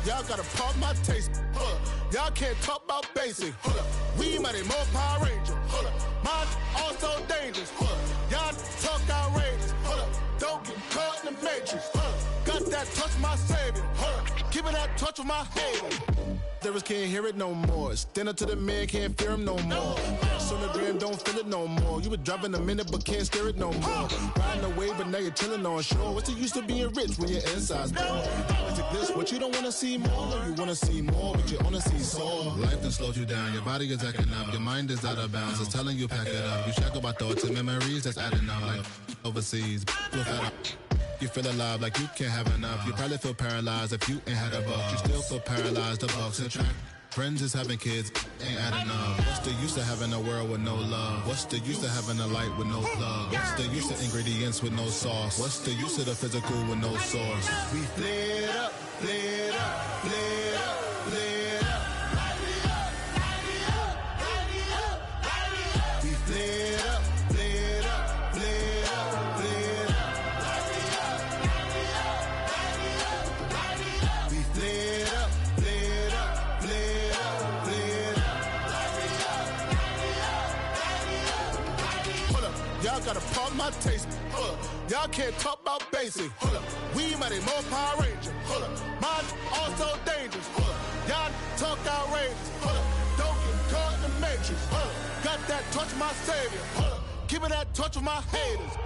Y'all gotta pump my taste. Y'all can't talk about basic. We mighty more Power Ranger. Mine also dangerous. Y'all talk outrageous. Don't get caught in the matrix. Got that touch my savior. Giving that touch with my haters. Lyrics can't hear it no more. Stand up to the man, can't fear him no more. On the gram, don't feel it no more. You been driving a minute, but can't steer it no more. Riding away, but now you're chilling on shore. What's the use of being rich when your inside's poor? This, what you don't wanna see more? You wanna see more, but you wanna see sore. Life done slowed you down. Your body is acting up. Your mind is out of bounds. It's telling you pack it up. You shack about thoughts and memories that's adding up. Like overseas, you feel alive like you can't have enough. You probably feel paralyzed if you ain't had a buck. You still feel paralyzed, the bucks attract. Friends is having kids, ain't adding up. What's the use of having a world with no love? What's the use of having a light with no plug? What's the use of ingredients with no sauce? What's the use of the physical with no source? We flared up, flared up, flared up, flared up. We flared up, flared up, flared up, flared up. We flared up, flared up, flared up, flared up. Hold up, y'all gotta pump my taste. Hold up, y'all can't talk about basic. Hold up, we mighty more Power Ranger. Hold up, mine also dangerous. Hold up, y'all talk outrageous. Hold up, don't get caught in the matrix. Hold up, got that touch my savior. Hold up, give me that touch with my haters.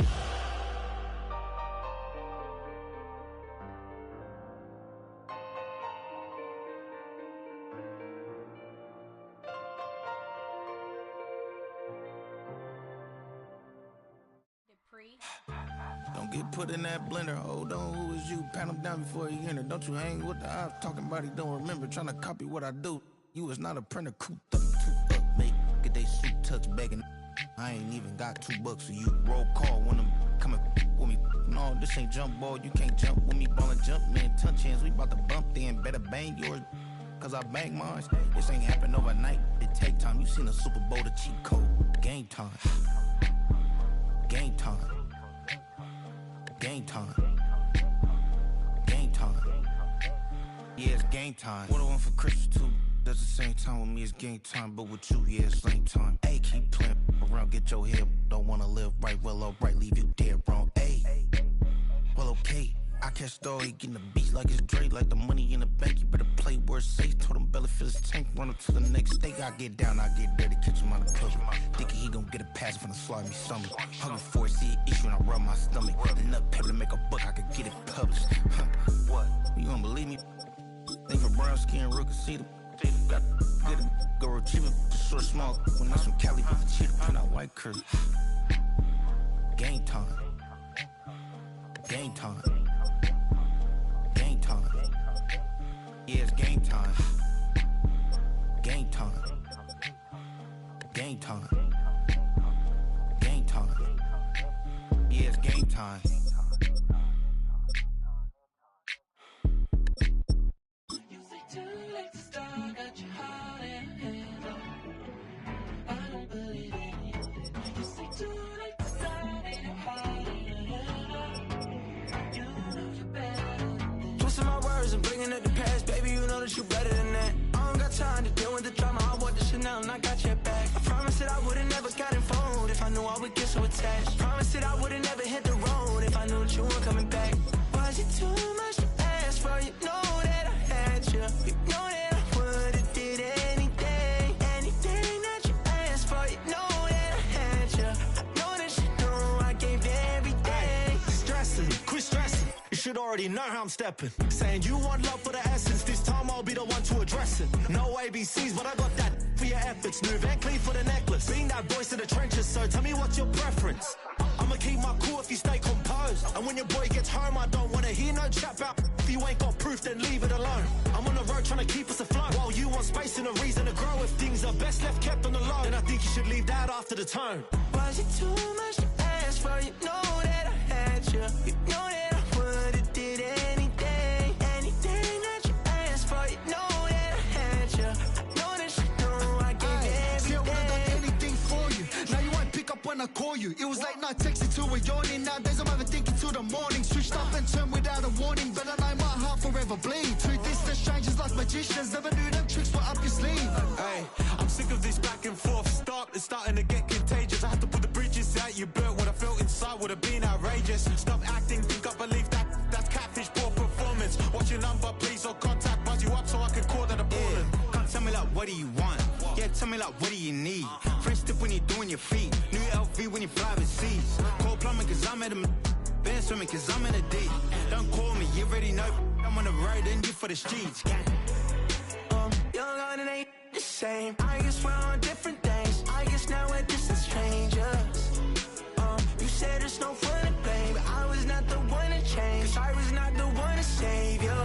Don't get put in that blender. Hold on, who is you? Pat him down before he enter. Don't you hang with the ops talking about he don't remember. Trying to copy what I do. You is not a printer. Cooped up, toot up, make get they suit touch begging. I ain't even got $2 for you. Roll call when I'm coming with me. No, this ain't jump ball. You can't jump with me. Ballin' jump, man. Touch hands. We bout to bump then. Better bang yours. Cause I bang mine. This ain't happen overnight. It take time. You seen a Super Bowl, the cheat code. Game time. Game time. Game time. Game time. Yeah, it's game time. What I want for Christmas too. That's the same time with me, it's game time. But with you, yeah, it's same time. Hey, keep playing around, get your head. Don't wanna live right, well, alright, leave you dead wrong. Hey, well, okay. I catch story, getting the beat like it's Dre, like the money in the bank. You better play where it's safe. Told him Belly fill his tank, run up to the next state. I get down, I get dirty, catch him on the push. Thinking he gon' get a pass from the slide me something. Hungry for it, see it issue and I rub my stomach. Enough paper to make a book, I could get it published. What? You don't believe me? Think for brown skin, real can see them. Got get him, go retrieve him, sort of small. When that's from Cali, but the cheetah print out white curve. Game time. Game time. Game time. Yeah, it's game time. Game time. Game time. Game time. Yeah, it's game time. And bringing up the past, baby, you know that you better than that. I don't got time to deal with the drama. I bought the Chanel and I got your back. I promised that I would've never got involved if I knew I would get so attached. Promised that I would've never hit the road if I knew that you weren't coming back. Was it too much to ask for? You know that I had you. You know that I would've did anything, anything that you already know how I'm stepping. Saying you want love for the essence, this time I'll be the one to address it. No ABCs, but I got that for your efforts. New Van Cleef for the necklace. Being that voice in the trenches, so tell me what's your preference. I'ma keep my cool if you stay composed. And when your boy gets home, I don't wanna hear no chat about if you ain't got proof, then leave it alone. I'm on the road trying to keep us afloat, while you want space and a reason to grow. If things are best left kept on the low, then I think you should leave that after the tone. Was it too much to ask for? You know that I had you. You know that I would've did anything, anything that you asked for. You know that I had you. I know that you know I gave everything. See, I would've done anything for you. Now you won't pick up when I call you. It was late night texting till we're yawning. Nowadays I'm overthinking till the morning. Switched up and turned without a warning, but I know my heart forever bleeds. Two distant strangers like magicians, never knew them tricks were up your sleeve. Hey, I'm sick of this back and forth. It's starting to get contagious. I have to put the bridges out you built. What I felt inside would have been outrageous. Stop acting, think I believe that's catfish, poor performance. What's your number, please, or contact, buzz you up so I can call that a ballin'. Come tell me like, what do you want? Yeah, tell me like, what do you need? Fresh tip when you're doing your feet. New LV when you fly overseas. Call plumbing cause I'm at a been swimming cause I'm in a deep. Don't call me, you already know. I'm on the road and you for the streets. Young and it ain't the same. I guess we're on different things. I guess now we're distant strangers. You said it's no fun to blame, but I was not the one to change. 'Cause I was not the one to save you.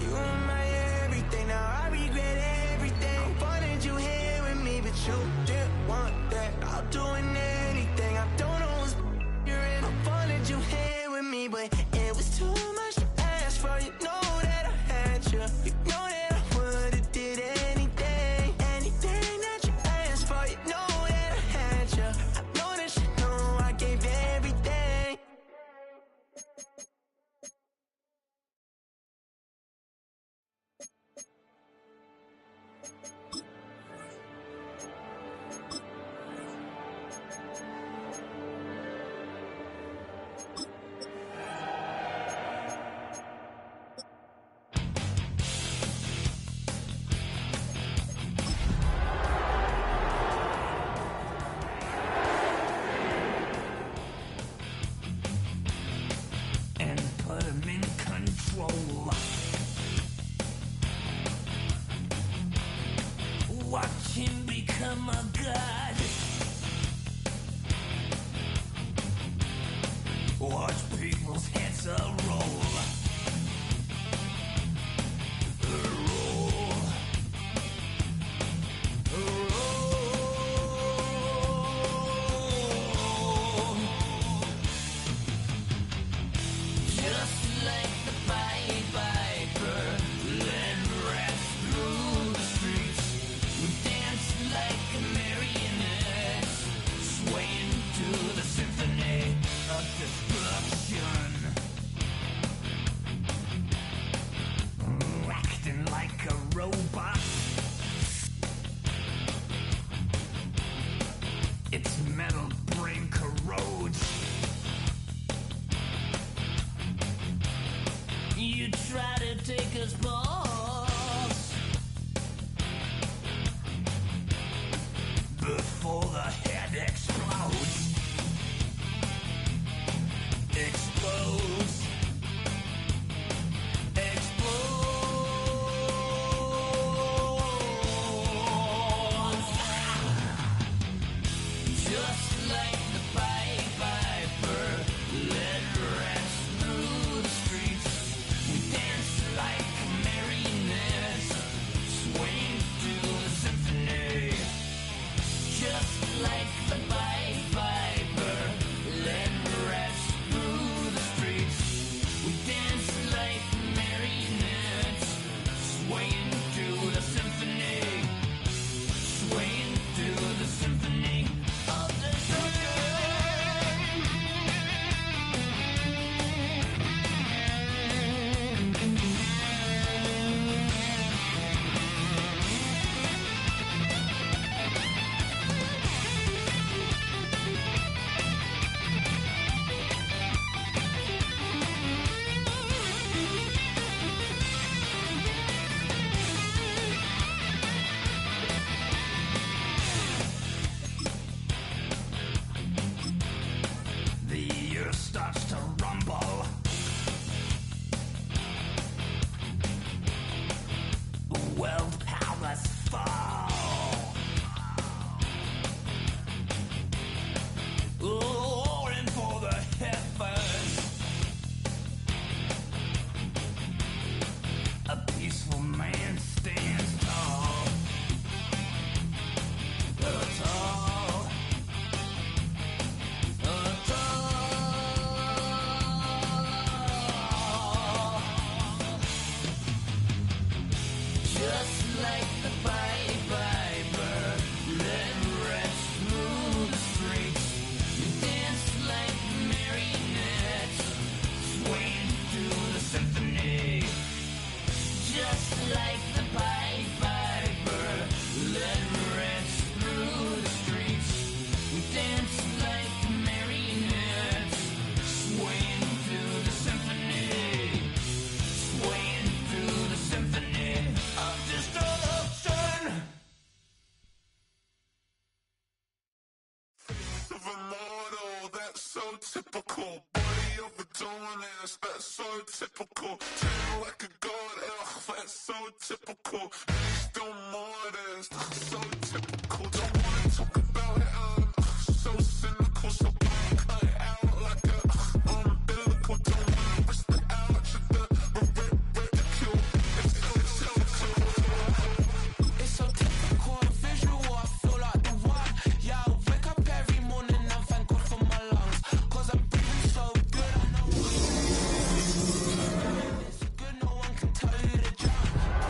You were my everything, now I regret everything. I wanted you here with me, but you didn't want that. I'll do anything, I don't know what's you're in. I wanted you here with me, but it was too much to ask for. You know that I had you. You know that I would've did anything, anything that you asked for. You know that I had you. I know that you know I gave everything. And put him in control. Watch him become a god. Watch people's heads roll. Just like the Pied Piper, led rats through the streets. We dance like a marionette, swaying to the symphony of destruction. Acting like a robot. Its metal brain corrodes. You try to take us balls before the head explodes. Explodes. Explodes. Just like the Pied Piper, led rats through the streets. We dance like a like the Pied Piper, let rest through the streets. We dance like marionettes, swaying through the symphony, swaying through the symphony of destruction. Of a model, that's so typical. Body of a Adonis, that's so typical. Train like a god, ugh, that's so typical. Still modest, ugh, so typical. Don't wanna talk about it, so cynical. So cut it out like a umbilical. Don't wanna risk the ouch of the ridicule. It's so typical, visual, I feel like the one. Yeah, I wake up every morning and thank God for my lungs. Cause I'm breathing so good, I know it's good, no one can tell you to jump. I'm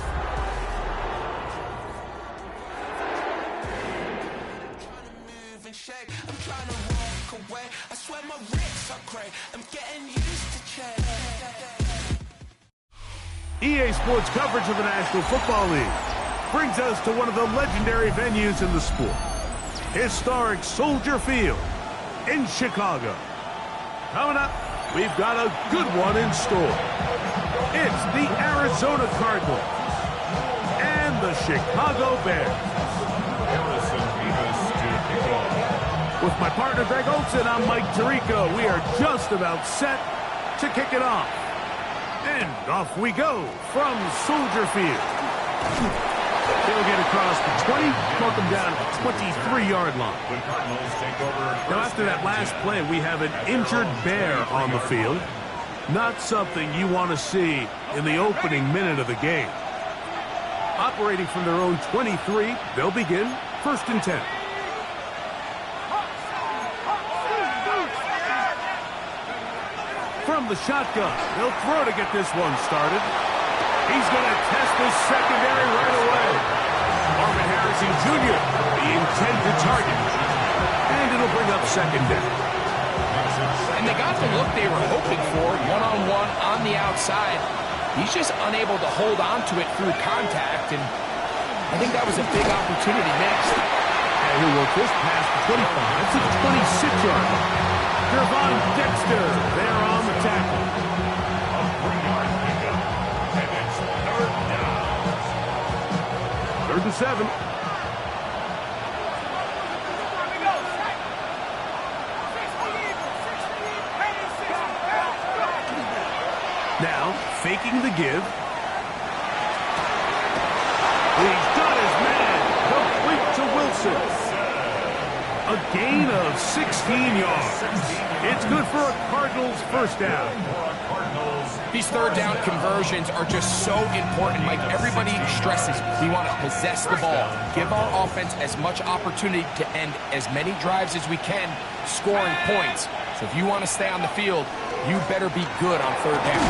trying to move and shake, I'm trying to walk away. I swear my wrists are cray, I'm getting used to change. EA Sports coverage of the National Football League brings us to one of the legendary venues in the sport, historic Soldier Field in Chicago. Coming up, we've got a good one in store. It's the Arizona Cardinals and the Chicago Bears. With my partner Greg Olson, I'm Mike Tirico. We are just about set to kick it off. And off we go from Soldier Field. They'll get across the 20, welcome down to the 23-yard line. Now, after that last play, we have an injured Bear on the field. Not something you want to see in the opening minute of the game. Operating from their own 23, they'll begin 1st and 10. From the shotgun, they'll throw to get this one started. He's going to test this secondary right away. Marvin Harrison Jr., the intended target. And it'll bring up 2nd down. And they got the look they were hoping for, one-on-one on the outside. He's just unable to hold on to it through contact, and I think that was a big opportunity missed. And he'll work this past the 25 to the 26-yard line. Gervon Dexter there on the tackle. A 3-yard pickup, and it's 3rd down. 3rd and 7. Now, faking the give. He's got his man. Complete to Wilson. A gain of 16 yards. It's good for a Cardinals 1st down. These 3rd down conversions are just so important. Like everybody stresses, we want to possess the ball. Give our offense as much opportunity to end as many drives as we can, scoring points. So if you want to stay on the field, you better be good on 3rd down.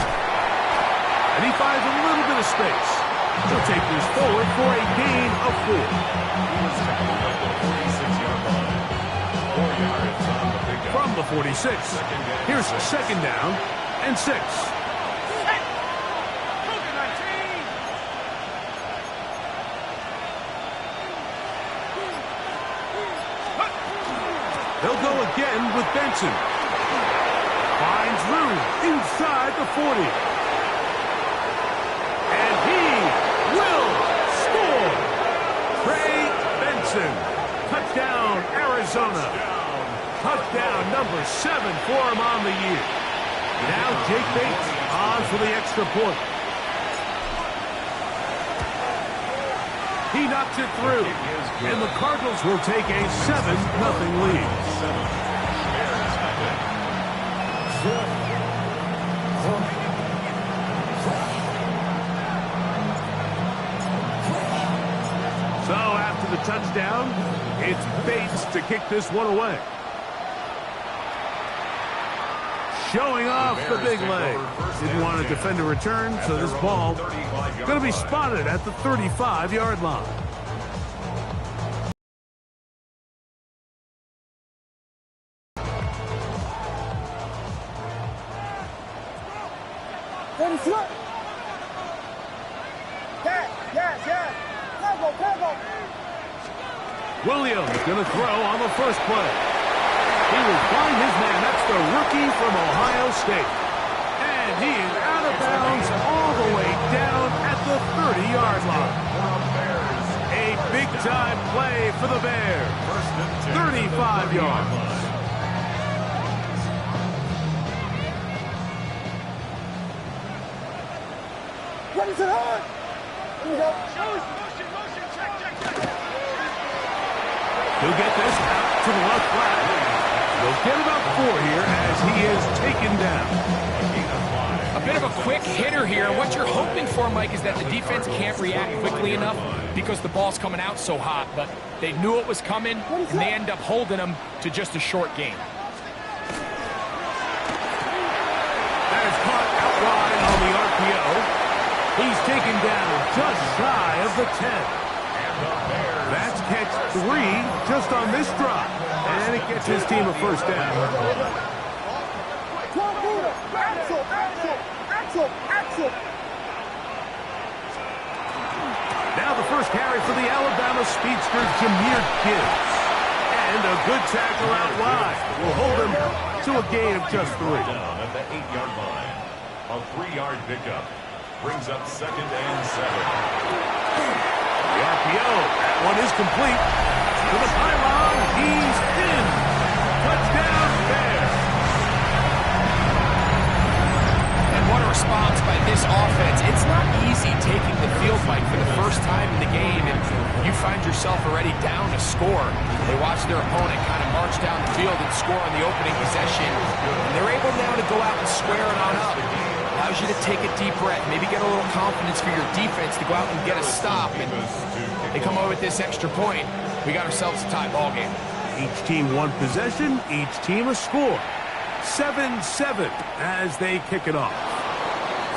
And he finds a little bit of space. He'll take this forward for a gain of 4. From the 46, here's 2nd down and 6. They'll go again with Benson. Finds room inside the 40. And he will score. Trey Benson. Touchdown, Arizona. Touchdown number 7 for him on the year. Now Jake Bates on for the extra point. He knocks it through, and the Cardinals will take a 7-0 lead. So after the touchdown, it's Bates to kick this one away. Showing off the big leg. Didn't want to defend a return, so this ball going to be spotted at the 35-yard line. Pass. Williams going to throw on the first play. He will find his man. That's the rookie from Ohio State. And he is out of bounds all the way down at the 30-yard line. A big-time play for the Bears. 35 yards. Ready to hard. Here we go. He'll get this out to the left flat. He'll get about 4 here as he is taken down. A bit of a quick hitter here. What you're hoping for, Mike, is that the defense can't react quickly enough because the ball's coming out so hot. But they knew it was coming, and they end up holding them to just a short game. That is caught out wide on the RPO. He's taken down just shy of the 10. That's catch 3 just on this drive. And it gets his team a first down. Now the first carry for the Alabama speedster, Jahmyr Gibbs. And a good tackle out wide will hold him to a gain of just 3. Down at the 8-yard line. A 3-yard pickup brings up 2nd and 7. The RPO, that one is complete. To the pylon, he's in. Touchdown, Bears. And what a response by this offense. It's not easy taking the field, Mike, for the first time in the game, and you find yourself already down a score. They watch their opponent kind of march down the field and score on the opening possession, and they're able now to go out and square it on up. Allows you to take a deep breath, maybe get a little confidence for your defense to go out and get a stop, and they come away with this extra point. We got ourselves a tie ball game. Each team one possession, each team a score. 7-7 as they kick it off.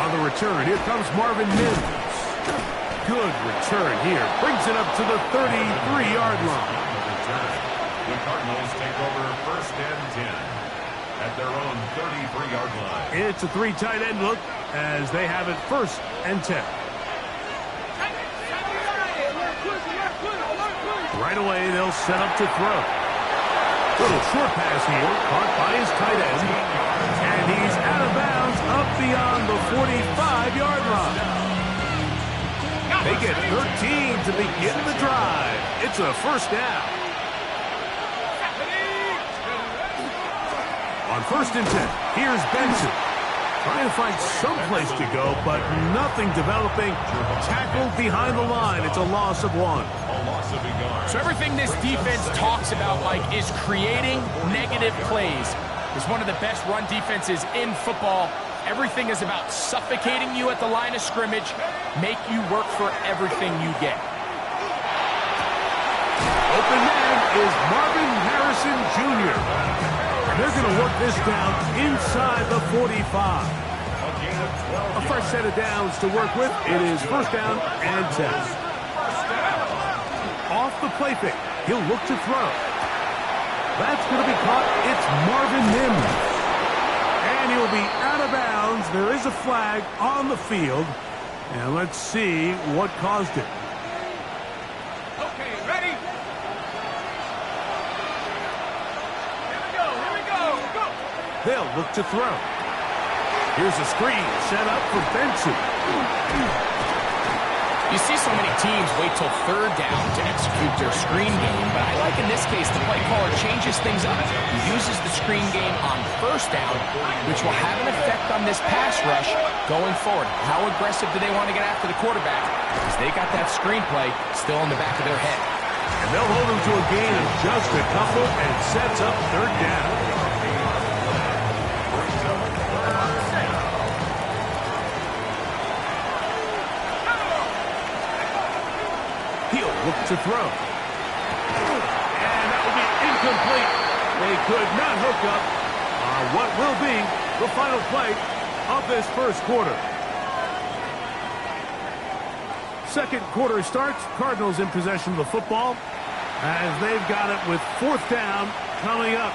On the return, here comes Marvin Mims. Good return here. Brings it up to the 33-yard line. The Cardinals take over 1st and 10 at their own 33-yard line. It's a 3 tight end look as they have it 1st and 10. Right away, they'll set up to throw. Little short pass here, caught by his tight end. And he's out of bounds up beyond the 45-yard line. They get 13 to begin the drive. It's a first down. On 1st and 10, here's Benson. Trying to find some place to go, but nothing developing. Tackled behind the line. It's a loss of 1. So everything this defense talks about, Mike, is creating negative plays. It's one of the best run defenses in football. Everything is about suffocating you at the line of scrimmage, make you work for everything you get. Open man is Marvin Harrison Jr. They're going to work this down inside the 45. A fresh set of downs to work with. It is 1st down and 10. Off the play fake. He'll look to throw. That's going to be caught. It's Marvin Mims. And he'll be out of bounds. There is a flag on the field. And let's see what caused it. Okay, ready? They'll look to throw. Here's a screen set up for Benson. You see so many teams wait till 3rd down to execute their screen game, but I like in this case the play caller changes things up. He uses the screen game on 1st down, which will have an effect on this pass rush going forward. How aggressive do they want to get after the quarterback? Because they got that screen play still in the back of their head. And they'll hold him to a gain of just a couple and sets up 3rd down. Look to throw. And that will be incomplete. They could not hook up on what will be the final play of this 1st quarter. 2nd quarter starts. Cardinals in possession of the football as they've got it with 4th down coming up.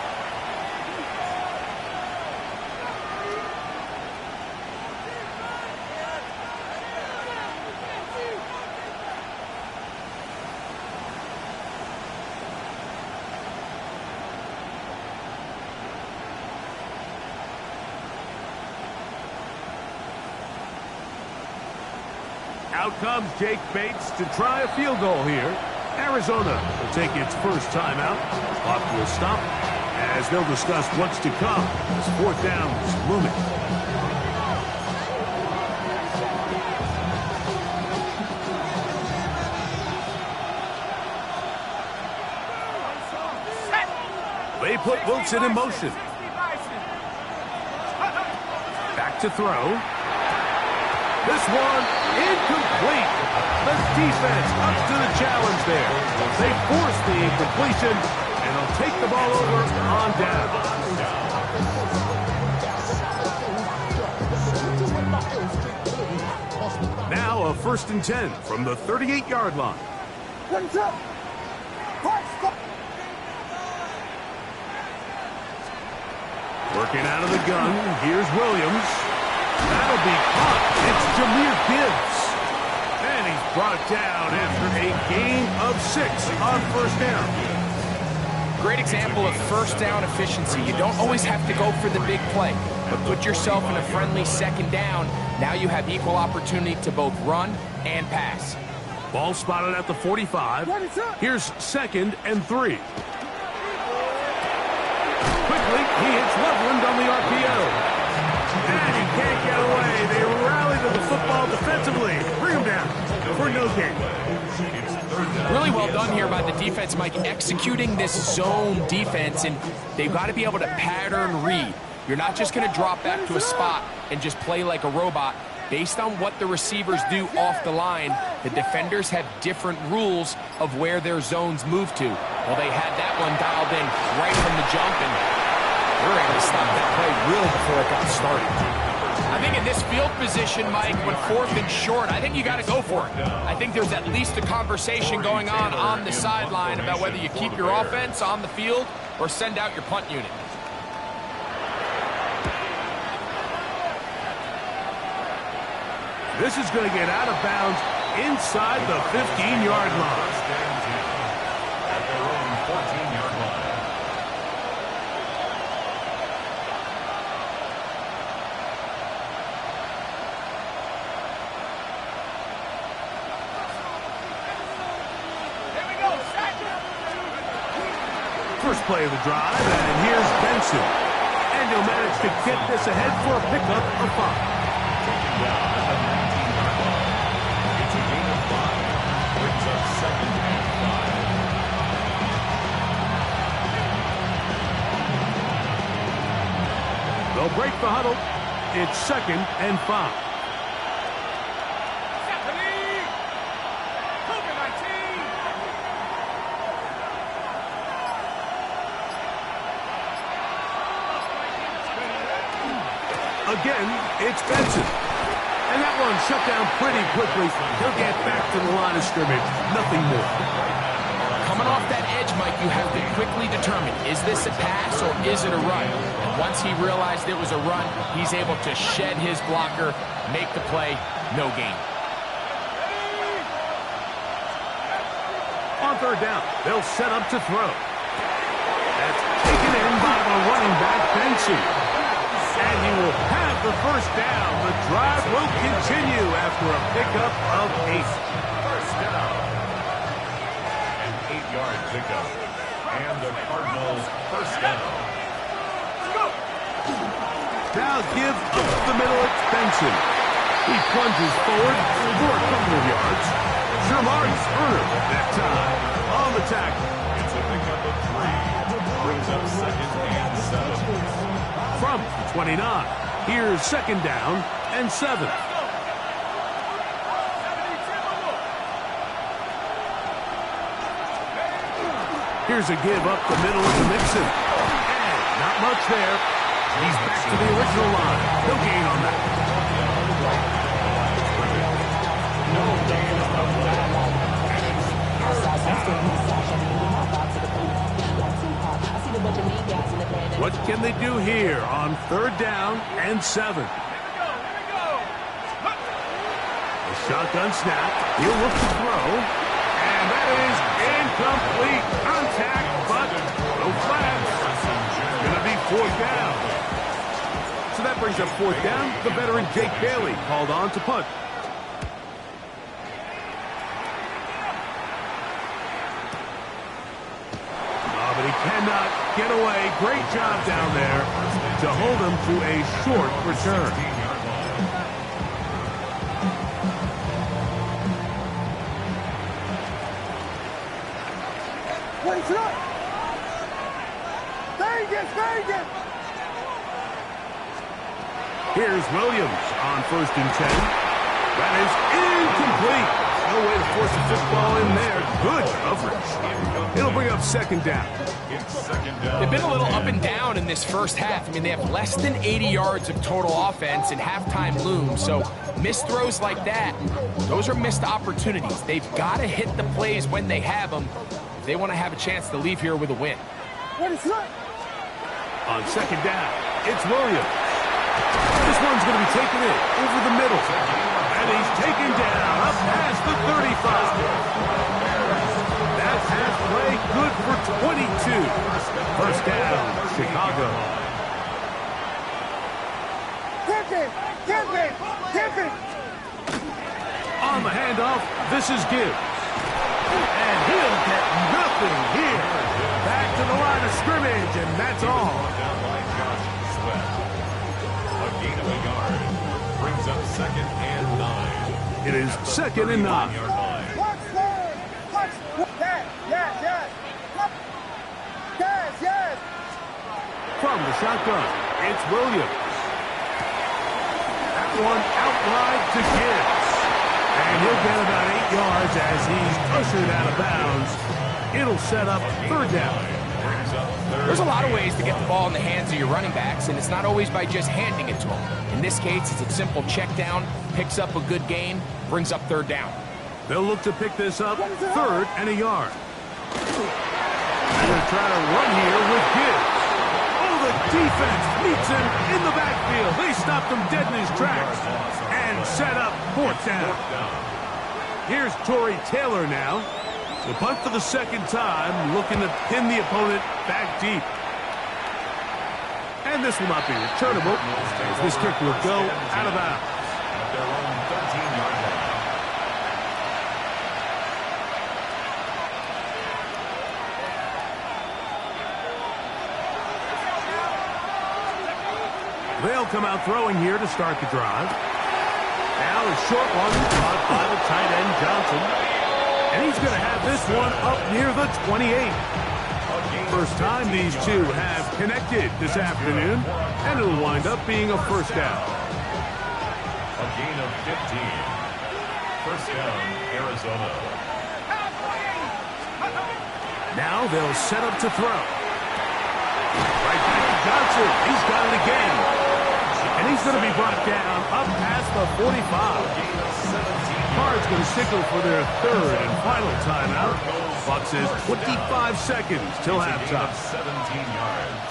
Out comes Jake Bates to try a field goal here. Arizona will take its first timeout. Clock will stop as they'll discuss what's to come as fourth down is looming. They put Wilson in motion. Back to throw. This one incomplete. The defense up to the challenge there. They force the incompletion, and they'll take the ball over on down. Now a 1st and 10 from the 38-yard line. Working out of the gun, here's Williams. That'll be caught. It's Jahmyr Gibbs. And he's brought down after a gain of 6 on 1st down. Great example of first down efficiency. You don't always have to go for the big play, but put yourself in a friendly 2nd down. Now you have equal opportunity to both run and pass. Ball spotted at the 45. Here's 2nd and 3. Quickly, he hits Loveland on the RPO. And he can't get away. They rally to the football defensively. Bring him down for no gain. Really well done here by the defense, Mike, executing this zone defense, and they've got to be able to pattern read. You're not just going to drop back to a spot and just play like a robot. Based on what the receivers do off the line, the defenders have different rules of where their zones move to. Well, they had that one dialed in right from the jump, and we're able to stop that play really before it got started. I think in this field position, Mike, when 4th and short, I think you got to go for it. I think there's at least a conversation going on the sideline about whether you keep your offense on the field or send out your punt unit. This is going to get out of bounds inside the 15-yard line. At their own 14-yard line. First play of the drive, and here's Benson. And he'll manage to get this ahead for a pickup of 5. Taken down at the 19-yard line. It's a gain of 5. Brings up 2nd and 5. They'll break the huddle. It's 2nd and 5. Again, it's Benson. And that one shut down pretty quickly. He'll get back to the line of scrimmage. Nothing more. Coming off that edge, Mike, you have to quickly determine, is this a pass or is it a run? And once he realized it was a run, he's able to shed his blocker, make the play, no gain. On 3rd down, they'll set up to throw. That's taken in by the running back, Benson. And he will have the 1st down. The drive will continue after a pickup of 8. First down. An 8-yard pickup. And the Cardinals' 1st down. Now give up the middle. It's Benson. He plunges forward for a couple of yards. Jermari Spurner that time on the tackle. It's a pickup of 3. Brings up 2nd and 7. From 29, here's 2nd down and 7. Here's a give up the middle of the Mixon. And not much there. He's back to the original line. No gain on that. What can they do here on 3rd down and 7? A shotgun snap. He'll look to throw. And that is incomplete. Contact, but no flags. It's going to be 4th down. So that brings up 4th down. The veteran Jake Bailey called on to punt. get away. Great job down there to hold him to a short return. Wait, look! Vegas, Vegas! Here's Williams on 1st and 10. That is incomplete. No way to force a football in there. Good coverage. It'll bring up 2nd down. They've been a little up and down in this first half. I mean, they have less than 80 yards of total offense and halftime looms. So missed throws like that, those are missed opportunities. They've got to hit the plays when they have them if they want to have a chance to leave here with a win. On 2nd down, it's Williams. This one's going to be taken in over the middle. And he's taken down up past the 35. That pass play good for 22. 1st down, Chicago. Tippin! On the handoff, this is Gibbs. And he'll get nothing here. Back to the line of scrimmage, and that's all. Down by Josh Sweat. A gain of a yard. Brings up 2nd and 9. It is 2nd and 9. Watch! Yes! From the shotgun, it's Williams. That one out wide to Gibbs. And he'll get about 8 yards as he's ushered out of bounds. It'll set up 3rd down. There's a lot of ways to get the ball in the hands of your running backs, and it's not always by just handing it to them. In this case, it's a simple check down, picks up a good gain, brings up 3rd down. They'll look to pick this up 3rd and a yard. They're going to try to run here with Gibbs. Oh, the defense meets him in the backfield. They stopped him dead in his tracks and set up 4th down. Here's Tory Taylor now. The punt for the 2nd time, looking to pin the opponent back deep. And this will not be returnable, as this kick will go out of bounds. At their own 13-yard line. They'll come out throwing here to start the drive. Now a short one caught by the tight end Johnson. And he's going to have this one up near the 28. First time these two have connected this afternoon, and it'll wind up being a 1st down. A gain of 15. 1st down, Arizona. Now they'll set up to throw. Right back to Johnson. He's got it again. And he's going to be brought down up past the 45. Cards going to signal for their 3rd and final timeout. Clock says 25 seconds till halftime. 17 yards.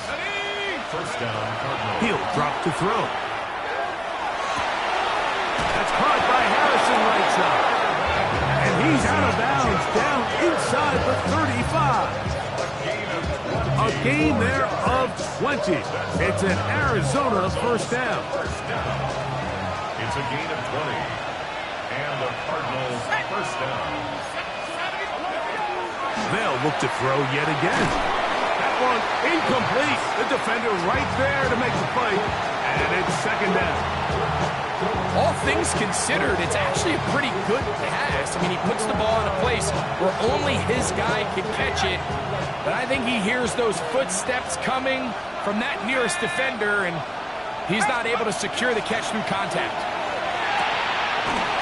1st down, Cardinals. He'll drop to throw. That's caught by Harrison right side. And he's out of bounds down inside the 35. A gain there of 20. It's an Arizona 1st down. It's a gain of 20. And the Cardinals 1st down. They'll look to throw yet again. That one incomplete. The defender right there to make the play. And it's 2nd down. All things considered, it's actually a pretty good pass. I mean, he puts the ball in a place where only his guy can catch it. But I think he hears those footsteps coming from that nearest defender, and he's not able to secure the catch through contact.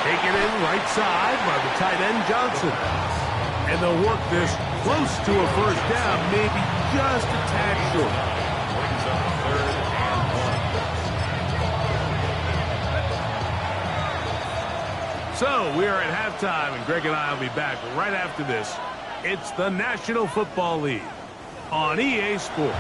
Taken in right side by the tight end Johnson. And they'll work this close to a 1st down, maybe just a tad short. Brings up 3rd and 1. So we are at halftime, and Greg and I will be back right after this. It's the National Football League on EA Sports.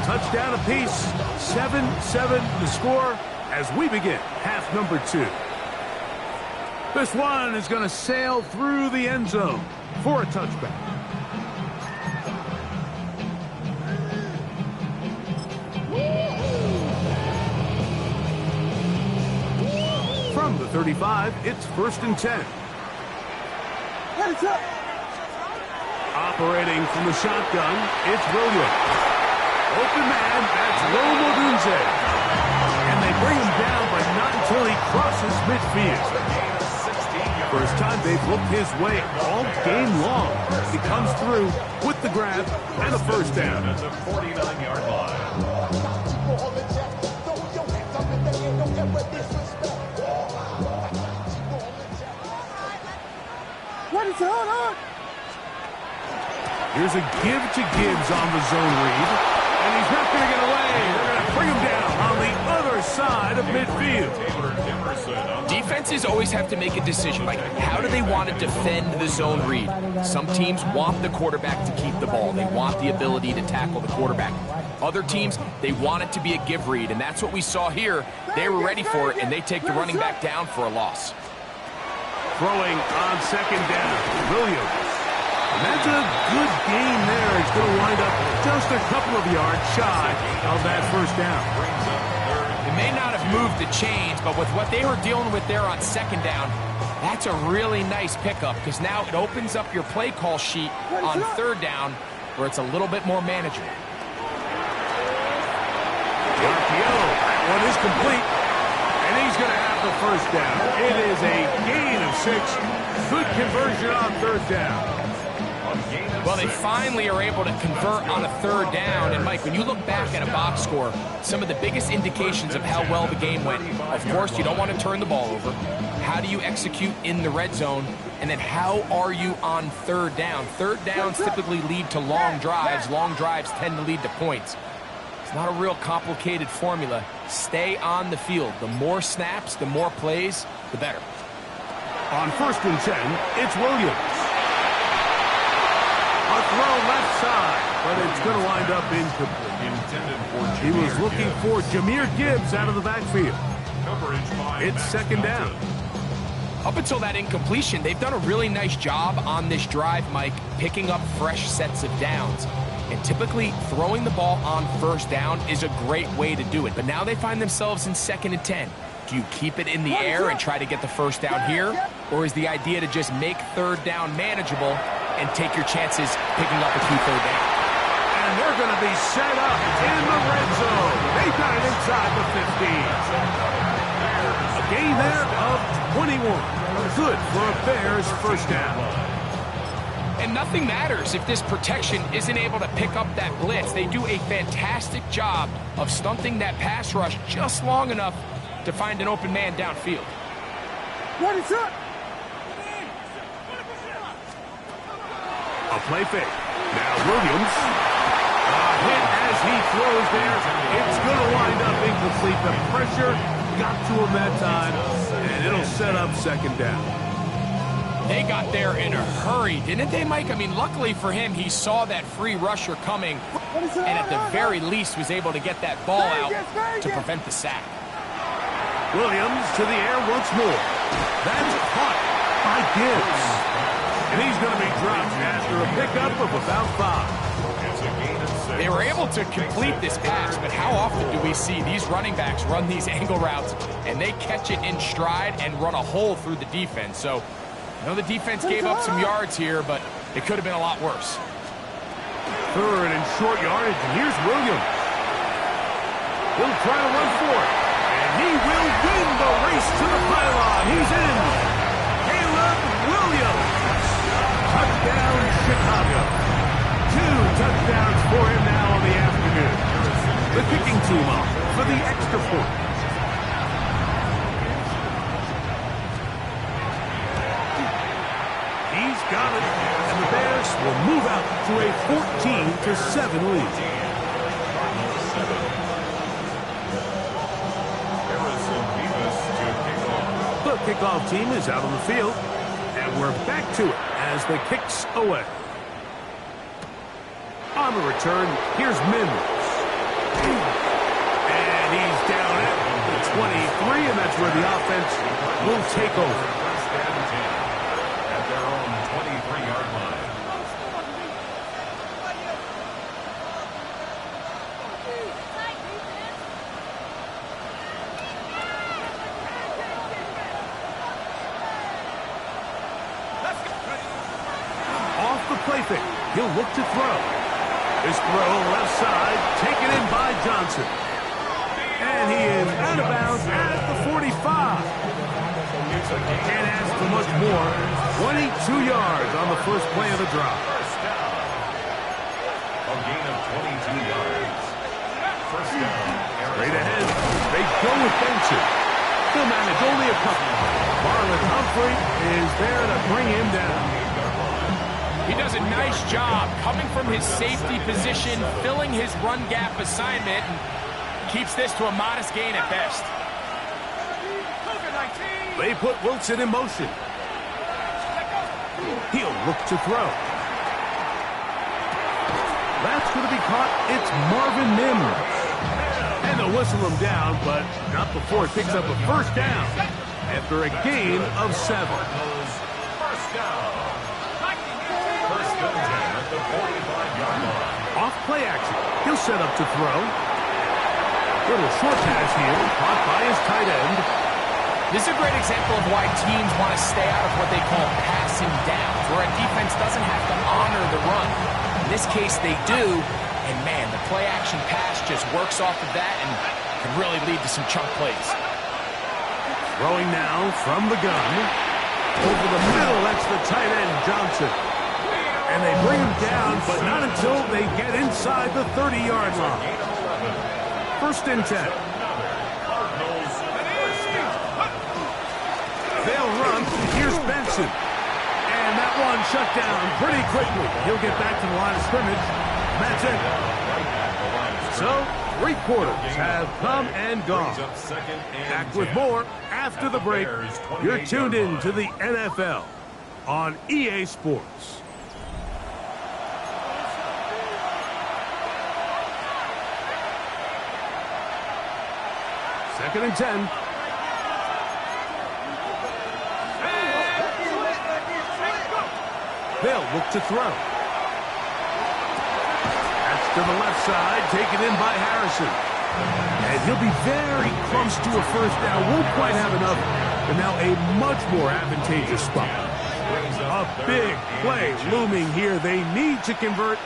Touchdown apiece, 7-7 the score as we begin half number 2. This one is going to sail through the end zone for a touchback. 35, it's 1st and 10. Operating from the shotgun, it's Williams. Open man, that's Rome Odunze. And they bring him down, but not until he crosses midfield. First time they've looked his way all game long. He comes through with the grab and a first down. At the 49-yard line. What is it? Hold on. Here's a give to Gibbs on the zone read. And he's not going to get away. They're going to bring him down on the other side of midfield. Defenses always have to make a decision, like how do they want to defend the zone read? Some teams want the quarterback to keep the ball. They want the ability to tackle the quarterback. Other teams, they want it to be a give read, and that's what we saw here. They were ready for it, and they take the running back down for a loss. Throwing on second down, Williams. And that's a good gain there. It's going to wind up just a couple of yards shy of that first down. It may not have moved the chains, but with what they were dealing with there on second down, that's a really nice pickup because now it opens up your play call sheet on third down where it's a little bit more manageable. The RPO, that one is complete, and he's going to have the first down. It is a gain of 6. Good conversion on third down. Well, they finally are able to convert on a third down. And, Mike, when you look back at a box score, some of the biggest indications of how well the game went, of course, you don't want to turn the ball over. How do you execute in the red zone? And then how are you on third down? Third downs typically lead to long drives. Long drives tend to lead to points. It's not a real complicated formula. Stay on the field. The more snaps, the more plays, the better. On 1st and 10, it's Williams. A throw left side, but it's going to wind up incomplete. He was looking for Jahmyr Gibbs out of the backfield. It's second down. Up until that incompletion, they've done a really nice job on this drive, Mike, picking up fresh sets of downs. And typically, throwing the ball on first down is a great way to do it. But now they find themselves in 2nd and 10. Do you keep it in the air and try to get the first down here? Or is the idea to just make third down manageable and take your chances picking up a key third down? And they're going to be set up in the red zone. They got it inside the 15. A gain there of 21. Good for a Bears first down. And nothing matters if this protection isn't able to pick up that blitz. They do a fantastic job of stunting that pass rush just long enough to find an open man downfield. What is up? A play fake. Now Williams. A hit as he throws there. It's going to wind up incomplete. The pressure got to him that time, and it'll set up second down. They got there in a hurry, didn't they, Mike? I mean, luckily for him, he saw that free rusher coming, and at the very least was able to get that ball out to prevent the sack. Williams to the air once more. That's caught by Gibbs. And he's going to be dropped after a pickup of about 5. They were able to complete this pass, but how often do we see these running backs run these angle routes, and they catch it in stride and run a hole through the defense? So, I know the defense gave up some yards here, but it could have been a lot worse. Third and short yardage, and here's Williams. He'll try to run for it, and he will win the race to the pylon. He's in. Caleb Williams. Touchdown, Chicago. 2 touchdowns for him now on the afternoon. The kicking team off for the extra point. He's got it, and the Bears will move out to a 14-7 lead. The kickoff team is out on the field, and we're back to it as the kicks away. On the return, here's Mims. And he's down at the 23, and that's where the offense will take over. At their own 23-yard line. He'll look to throw. His throw left side, taken in by Johnson. And he is out of bounds at the 45. Can't ask for much more. 22 yards on the first play of the drive. A gain of 22 yards. First down. Straight ahead, they go with Benson. He'll manage only a couple. Marlon Humphrey is there to bring him down. He does a nice job coming from his safety position, filling his run gap assignment, and keeps this to a modest gain at best. They put Wilson in motion. He'll look to throw. That's going to be caught. It's Marvin Mims. And they'll whistle him down, but not before he picks up a first down after a gain of 7. First down. First and 10 at the 45-yard line. Off play action. He'll set up to throw. Little short pass here, caught by his tight end. This is a great example of why teams want to stay out of what they call passing downs, where a defense doesn't have to honor the run. In this case, they do, and man, the play-action pass just works off of that and can really lead to some chunk plays. Throwing now from the gun. Over the middle, that's the tight end, Johnson. And they bring him down, but not until they get inside the 30-yard line. First and 10. They'll run. Here's Benson. And that one shut down pretty quickly. He'll get back to the line of scrimmage. That's it. So, 3 quarters have come and gone. Back with more after the break. You're tuned in to the NFL on EA Sports. Second and 10. They'll look to throw. That's to the left side, taken in by Harrison. And he'll be very close to a first down. Won't quite have enough, but now a much more advantageous spot. A big play looming here. They need to convert.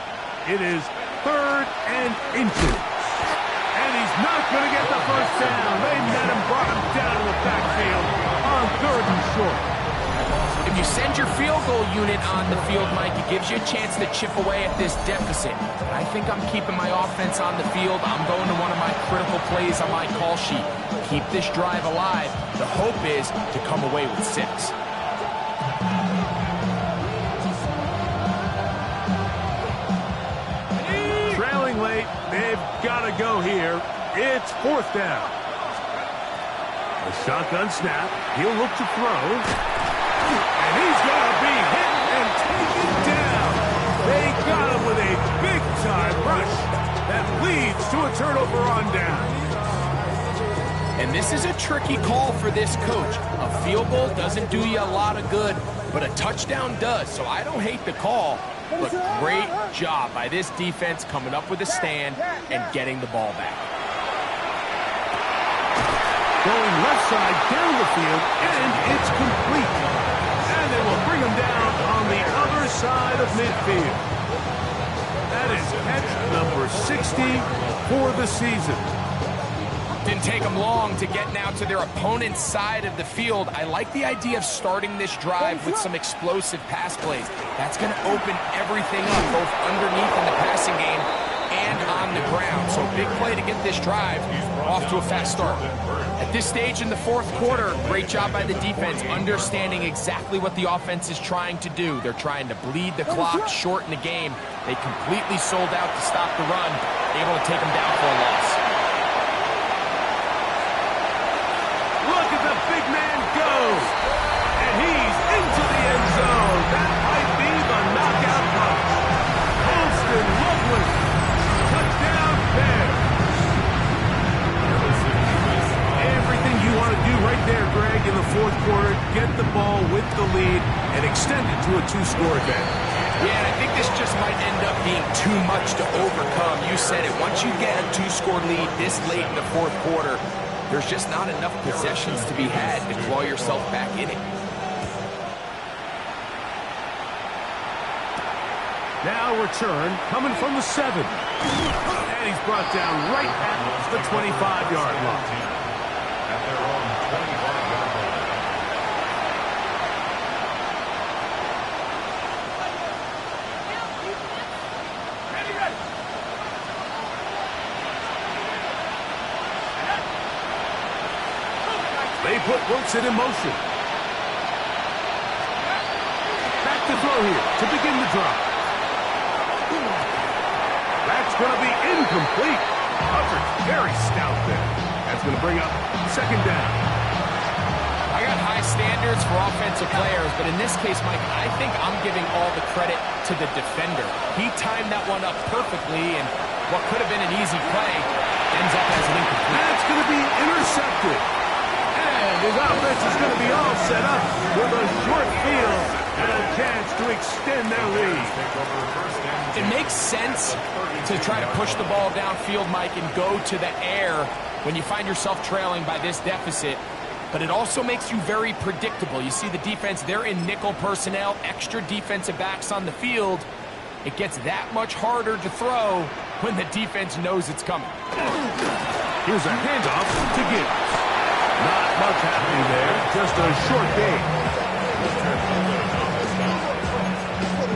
It is 3rd and inches. And he's not going to get the first down. They met him, brought him down to the backfield on 3rd and short. If you send your field goal unit on the field, Mike, it gives you a chance to chip away at this deficit. I think I'm keeping my offense on the field. I'm going to one of my critical plays on my call sheet. Keep this drive alive. The hope is to come away with 6. Trailing late, they've got to go here. It's 4th down. A shotgun snap. He'll look to throw. And he's going to be hit and taken down. They got him with a big-time rush that leads to a turnover on down. And this is a tricky call for this coach. A field goal doesn't do you a lot of good, but a touchdown does. So I don't hate the call, but great job by this defense coming up with a stand and getting the ball back. Going left side down the field, and it's complete. And they will bring him down on the other side of midfield. That is catch number 60 for the season. Didn't take them long to get now to their opponent's side of the field. I like the idea of starting this drive with some explosive pass plays. That's going to open everything up, both underneath in the passing game and on the ground. So big play to get this drive off to a fast start. At this stage in the 4th quarter, great job by the defense, understanding exactly what the offense is trying to do. They're trying to bleed the clock, shorten the game. They completely sold out to stop the run, able to take them down for a loss. Look at the big man go! And he's into the end zone. That might be the knockout punch. Holston Loveland. Touchdown Bears. Everything you want to do right there, Greg, in the 4th quarter, get the ball with the lead and extend it to a 2-score advantage. Yeah, and I think this just might end up being too much to overcome. You said it. Once you get a 2-score lead this late in the 4th quarter, there's just not enough possessions to be had to claw yourself back in it. Now return coming from the 7. And he's brought down right at the 25-yard line. At their own 25-yard line. They put Wilson in motion. Back to throw here to begin the drive. That's going to be incomplete. Coverage very stout there. That's going to bring up second down. I got high standards for offensive players, but in this case, Mike, I think I'm giving all the credit to the defender. He timed that one up perfectly, and what could have been an easy play ends up as an incomplete. That's going to be intercepted. And his offense is going to be all set up with a short field and a chance to extend their lead. It makes sense to try to push the ball downfield, Mike, and go to the air when you find yourself trailing by this deficit. But it also makes you very predictable. You see the defense, they're in nickel personnel, extra defensive backs on the field. It gets that much harder to throw when the defense knows it's coming. Here's a handoff to Gibbs. Not much happening there, just a short game.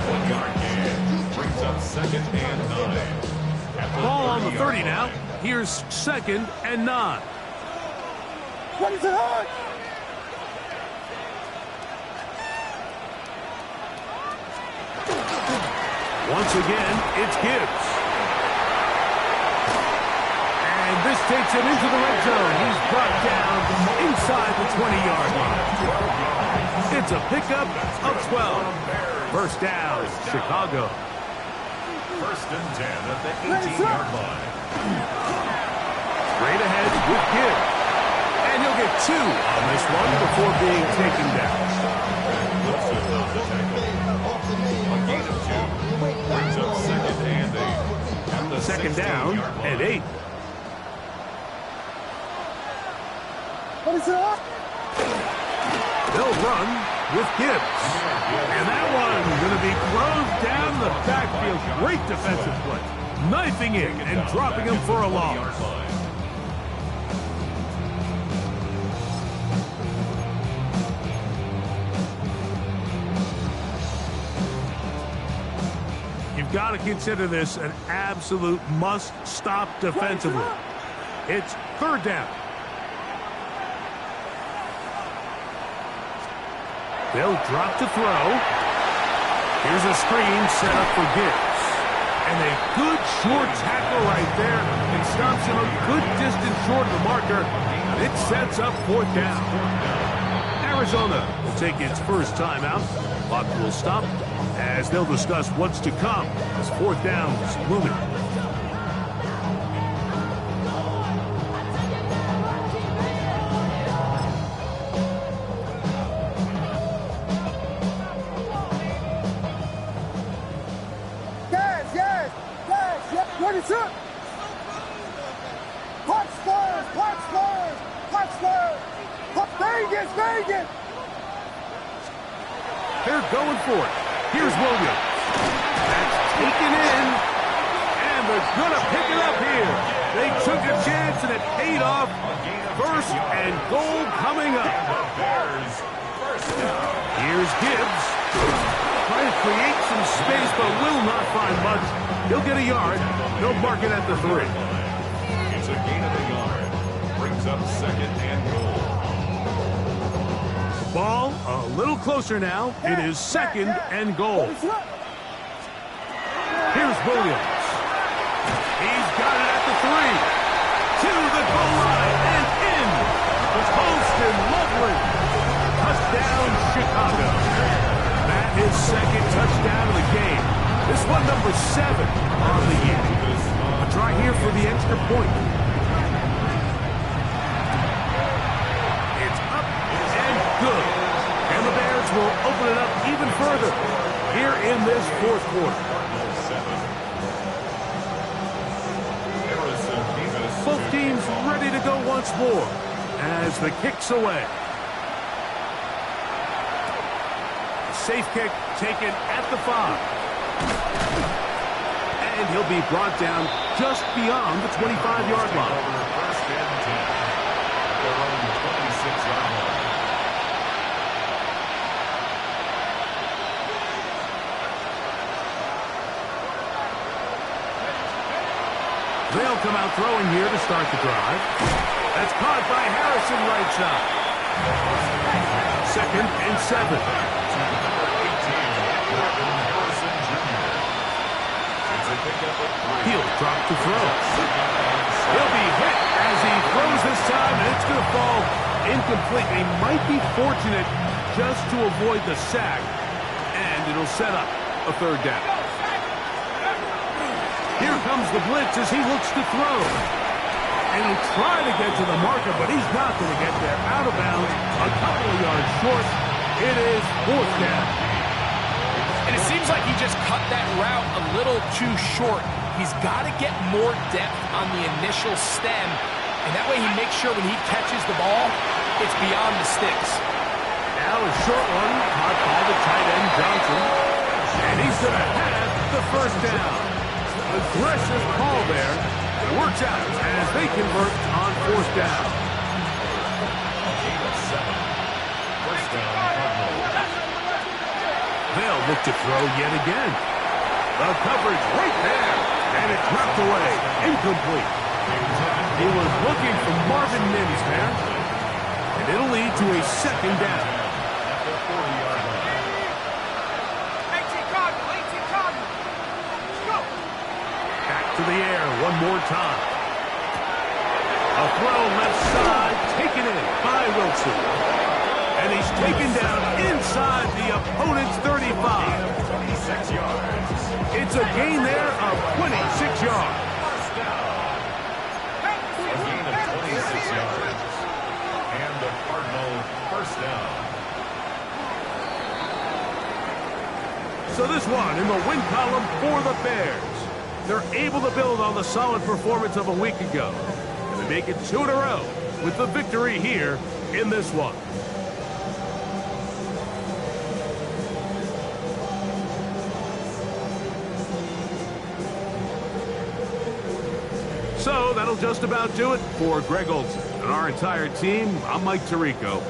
1 yard gain brings up second and 9. Ball on the 30 now. Here's second and 9. What is it on? Once again, it's Gibbs. And this takes him into the red zone. He's brought down inside the 20-yard line. It's a pickup of 12. First down, Chicago. First and 10 at the 18-yard line. Straight ahead with Gibbs. And he'll get 2 on this one before being taken down. Wilson on the tackle. A gain of 2 brings up second and 8. At the Second down 16-yard line. and 8. What is it on? They'll run with Gibbs. And that one going to be thrown down the backfield. Great defensive play. Knifing in and dropping him for a loss. You've got to consider this an absolute must-stop defensively. It's third down. They'll drop to throw. Here's a screen set up for Gibbs. And a good short tackle right there. And stops him a good distance short of the marker. It sets up fourth down. Arizona will take its first timeout. Clock will stop as they'll discuss what's to come as fourth down's looming. What is it? Punch Spurs! Punch Spurs! Punch Spurs! Vegas! Vegas! They're going for it. Here's Williams. That's taken in. And they're going to pick it up here. They took a chance and it paid off. First and goal coming up. Here's Gibbs. Trying to create some space, but will not find much. He'll get a yard. They'll mark it at the 3. It's a gain of a yard. Brings up second and goal. Ball a little closer now. It is second and goal. Here's Williams. He's got it at the 3. To the goal line and in. Post and lovely. Touchdown, Chicago. That is second touchdown of the game. This one number 7 on the year. A try here for the extra point. It's up and good. And the Bears will open it up even further here in this fourth quarter. Both teams ready to go once more as the kick's away. Safe kick taken at the 5. And he'll be brought down just beyond the 25-yard line. First and 10. Their own 26-yard line. They'll come out throwing here to start the drive. That's caught by Harrison right side. 2nd and 7. He'll drop to throw. He'll be hit as he throws this time, and it's going to fall incomplete. He might be fortunate just to avoid the sack, and it'll set up a 3rd down. Here comes the blitz as he looks to throw. And he'll try to get to the marker, but he's not going to get there. Out of bounds, a couple of yards short. It is 4th down. And it seems like he just cut that route a little too short. He's got to get more depth on the initial stem, and that way he makes sure when he catches the ball, it's beyond the sticks. Now a short one caught by the tight end, Johnson. And he's going to have the 1st down. Aggressive call there. It works out as they convert on 4th down. They'll look to throw yet again. The coverage right there. And it dropped away. Incomplete. He was looking for Marvin Mims there. And it'll lead to a 2nd down. To the air one more time. A throw left side, taken in by Wilson. And he's taken down inside the opponent's 35. 26 yards. It's a gain there of 26 yards. A gain of 26 yards. And the Cardinal 1st down. So this one in the win column for the Bears. They're able to build on the solid performance of a week ago. And they make it 2 in a row with the victory here in this one. So that'll just about do it for Greg Olsen and our entire team. I'm Mike Tirico.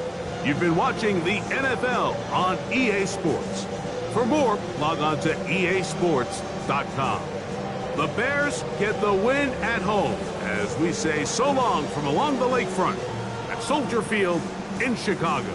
You've been watching the NFL on EA Sports. For more, log on to easports.com. The Bears get the win at home as we say so long from along the lakefront at Soldier Field in Chicago.